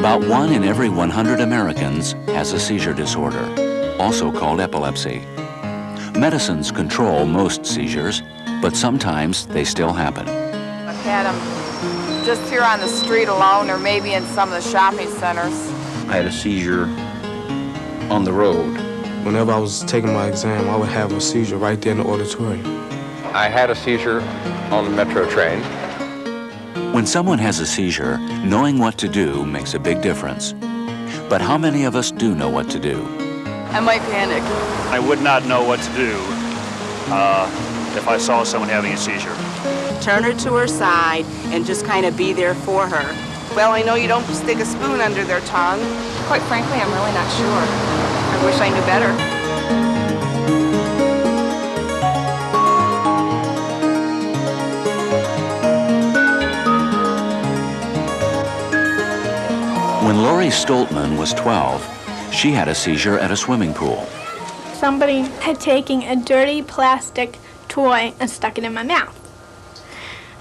About 1 in every 100 Americans has a seizure disorder, also called epilepsy. Medicines control most seizures, but sometimes they still happen. I've had them just here on the street alone, or maybe in some of the shopping centers. I had a seizure on the road. Whenever I was taking my exam, I would have a seizure right there in the auditorium. I had a seizure on the metro train. When someone has a seizure, knowing what to do makes a big difference. But how many of us do know what to do? I might panic. I would not know what to do if I saw someone having a seizure. Turn her to her side and just kind of be there for her. Well, I know you don't stick a spoon under their tongue. Quite frankly, I'm really not sure. I wish I knew better. When Lori Stoltman was 12, she had a seizure at a swimming pool. Somebody had taken a dirty plastic toy and stuck it in my mouth.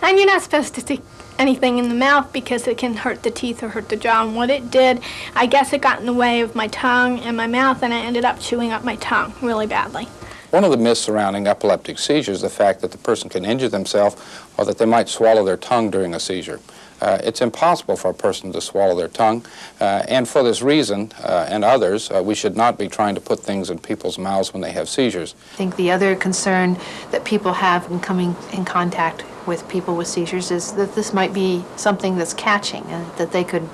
And you're not supposed to stick anything in the mouth because it can hurt the teeth or hurt the jaw. And what it did, I guess it got in the way of my tongue and my mouth, and I ended up chewing up my tongue really badly. One of the myths surrounding epileptic seizures is the fact that the person can injure themselves or that they might swallow their tongue during a seizure. It's impossible for a person to swallow their tongue, and for this reason and others, we should not be trying to put things in people's mouths when they have seizures. I think the other concern that people have in coming in contact with people with seizures is that this might be something that's catching and that they could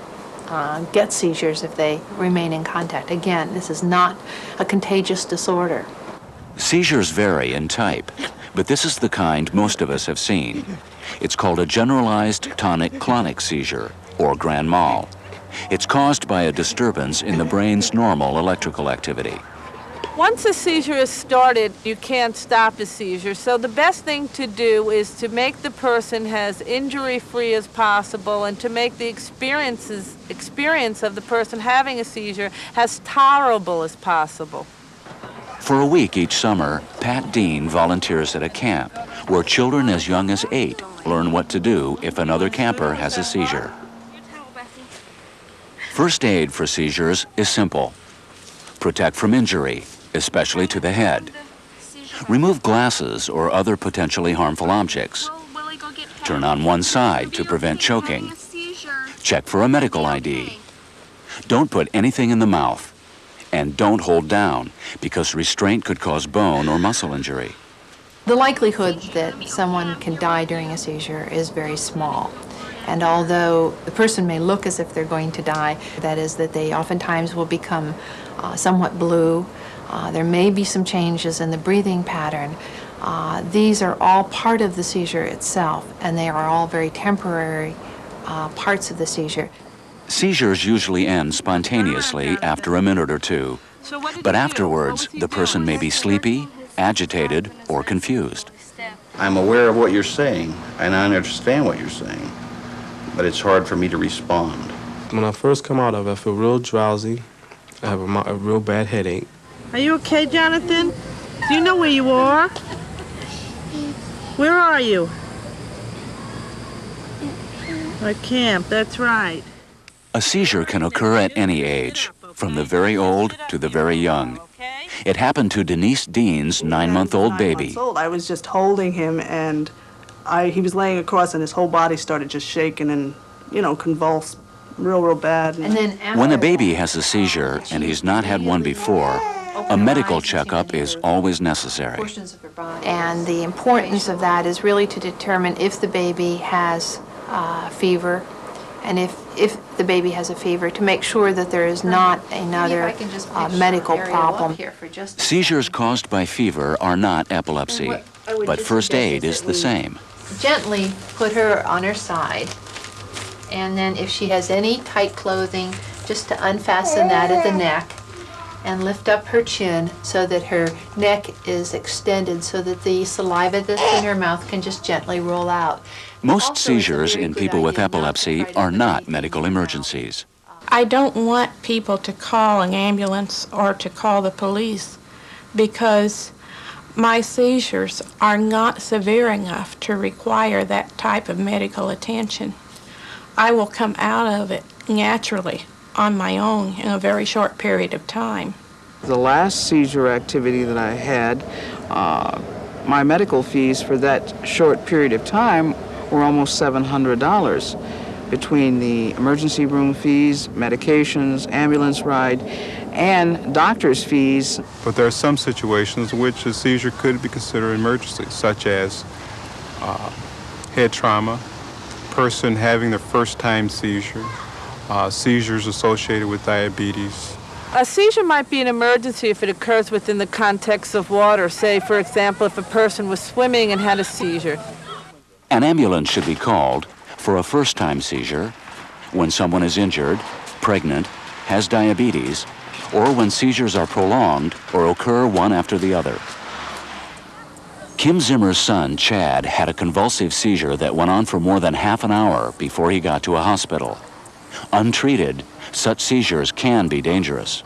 get seizures if they remain in contact. Again, this is not a contagious disorder. Seizures vary in type, but this is the kind most of us have seen. It's called a generalized tonic-clonic seizure, or grand mal. It's caused by a disturbance in the brain's normal electrical activity. Once a seizure is started, you can't stop a seizure. So the best thing to do is to make the person as injury-free as possible and to make the experience of the person having a seizure as tolerable as possible. For a week each summer, Pat Dean volunteers at a camp where children as young as 8 learn what to do if another camper has a seizure. First aid for seizures is simple. Protect from injury, especially to the head. Remove glasses or other potentially harmful objects. Turn on one side to prevent choking. Check for a medical ID. Don't put anything in the mouth. And don't hold down, because restraint could cause bone or muscle injury. The likelihood that someone can die during a seizure is very small. And although the person may look as if they're going to die, that is that they oftentimes will become somewhat blue. There may be some changes in the breathing pattern. These are all part of the seizure itself, and they are all very temporary parts of the seizure. Seizures usually end spontaneously after a minute or two, but afterwards the person may be sleepy, agitated, or confused. I'm aware of what you're saying, and I understand what you're saying, but it's hard for me to respond. When I first come out of it, I feel real drowsy. I have a real bad headache. Are you okay, Jonathan? Do you know where you are? Where are you? At camp, that's right. A seizure can occur at any age, from the very old to the very young. It happened to Denise Dean's 9-month-old baby. I was just holding him, and he was laying across, and his whole body started just shaking and, convulsed real bad. And then when a baby has a seizure and he's not had one before, a medical checkup is always necessary. And the importance of that is really to determine if the baby has fever, and if the baby has a fever, to make sure that there is not another medical problem. Seizures caused by fever are not epilepsy, but first aid is the same. Gently put her on her side, and then if she has any tight clothing, just to unfasten that at the neck and lift up her chin so that her neck is extended so that the saliva that's in her mouth can just gently roll out. Most seizures in people with epilepsy are not medical emergencies. I don't want people to call an ambulance or to call the police because my seizures are not severe enough to require that type of medical attention. I will come out of it naturally on my own in a very short period of time. The last seizure activity that I had, my medical fees for that short period of time were almost $700 between the emergency room fees, medications, ambulance ride, and doctor's fees. But there are some situations in which a seizure could be considered an emergency, such as head trauma, person having their first-time seizure, seizures associated with diabetes. A seizure might be an emergency if it occurs within the context of water. Say, for example, if a person was swimming and had a seizure. An ambulance should be called for a first-time seizure when someone is injured, pregnant, has diabetes, or when seizures are prolonged or occur one after the other. Kim Zimmer's son, Chad, had a convulsive seizure that went on for more than half an hour before he got to a hospital. Untreated, such seizures can be dangerous.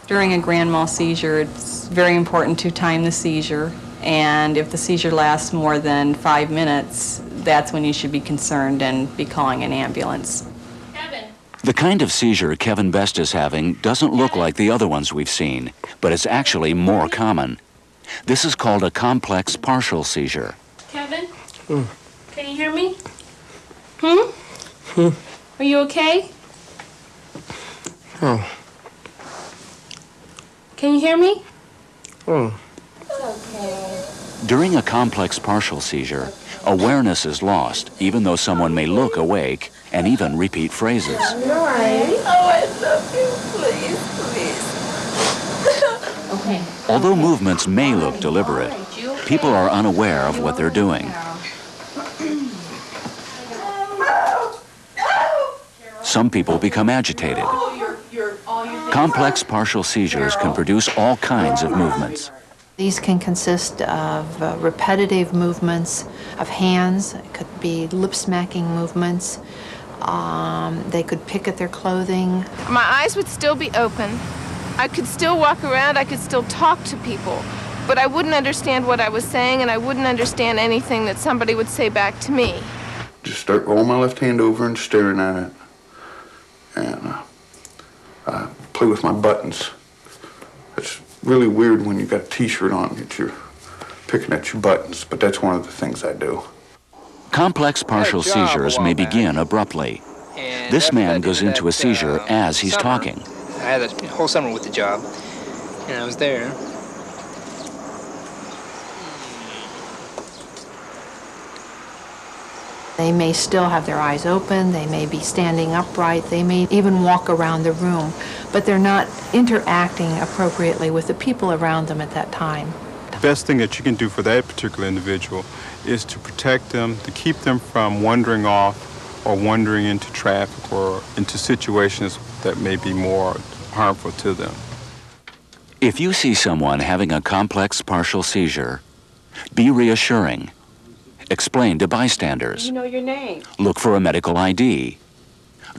During a grand mal seizure, it's very important to time the seizure, and if the seizure lasts more than 5 minutes, that's when you should be concerned and be calling an ambulance. The kind of seizure Kevin Best is having doesn't look like the other ones we've seen, but it's actually more common. This is called a complex partial seizure. Kevin? Can you hear me? Are you okay? Oh. Can you hear me? Oh. During a complex partial seizure, awareness is lost, even though someone may look awake and even repeat phrases. Oh, I love you. Please, please. Okay. Although movements may look deliberate, people are unaware of what they're doing. Some people become agitated. Complex partial seizures can produce all kinds of movements. These can consist of repetitive movements of hands. It could be lip-smacking movements. They could pick at their clothing. My eyes would still be open. I could still walk around, I could still talk to people, but I wouldn't understand what I was saying, and I wouldn't understand anything that somebody would say back to me. Just start rolling my left hand over and staring at it. And I play with my buttons. It's really weird when you've got a t-shirt on that you're picking at your buttons, but that's one of the things I do. Complex partial seizures may begin abruptly. This man goes into a seizure as he's talking. I had a whole summer with the job, and I was there. They may still have their eyes open, they may be standing upright, they may even walk around the room, but they're not interacting appropriately with the people around them at that time. The best thing that you can do for that particular individual is to protect them, to keep them from wandering off or wandering into traffic or into situations that may be more harmful to them. If you see someone having a complex partial seizure, be reassuring. Explain to bystanders. You know your name. Look for a medical ID.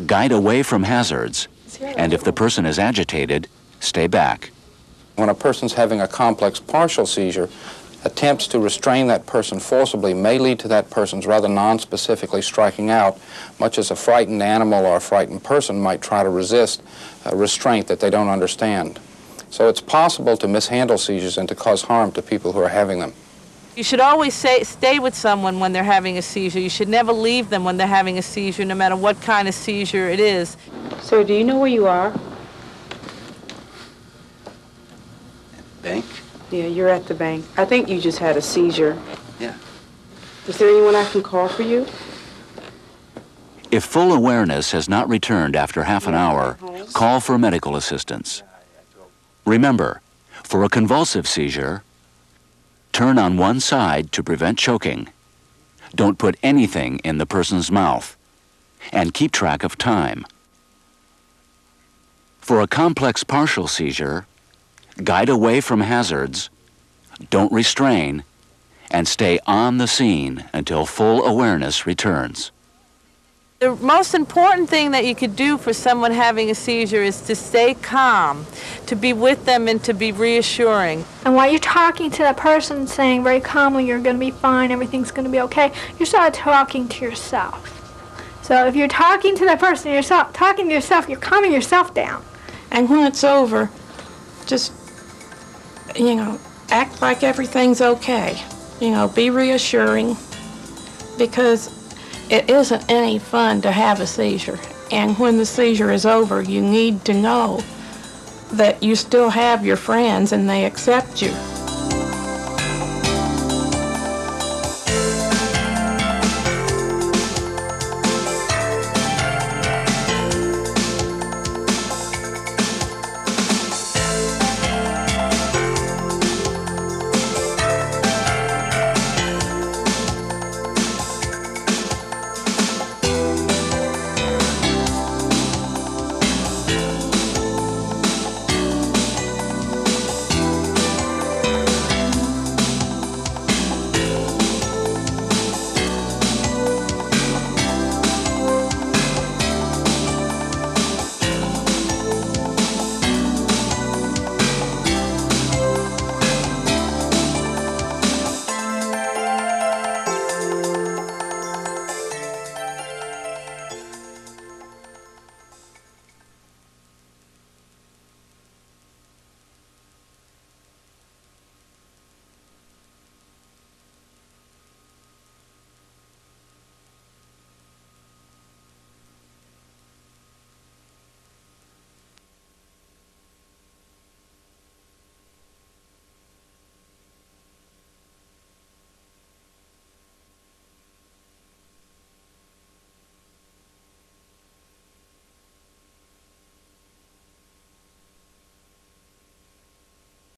Guide away from hazards. And if the person is agitated, stay back. When a person's having a complex partial seizure, attempts to restrain that person forcibly may lead to that person's rather non-specifically striking out, much as a frightened animal or a frightened person might try to resist a restraint that they don't understand. So it's possible to mishandle seizures and to cause harm to people who are having them. You should always stay with someone when they're having a seizure. You should never leave them when they're having a seizure, no matter what kind of seizure it is. Sir, do you know where you are? Bank? Yeah, you're at the bank. I think you just had a seizure. Yeah. Is there anyone I can call for you? If full awareness has not returned after half an hour, call for medical assistance. Remember, for a convulsive seizure, turn on one side to prevent choking. Don't put anything in the person's mouth. And keep track of time. For a complex partial seizure, guide away from hazards, don't restrain, and stay on the scene until full awareness returns. The most important thing that you could do for someone having a seizure is to stay calm, to be with them and to be reassuring. And while you're talking to that person, saying very calmly, you're going to be fine, everything's going to be okay, you start talking to yourself. So if you're talking to that person, talking to yourself, you're calming yourself down. And when it's over, just, you know, act like everything's okay. You know, be reassuring, because it isn't any fun to have a seizure. And when the seizure is over, you need to know that you still have your friends and they accept you.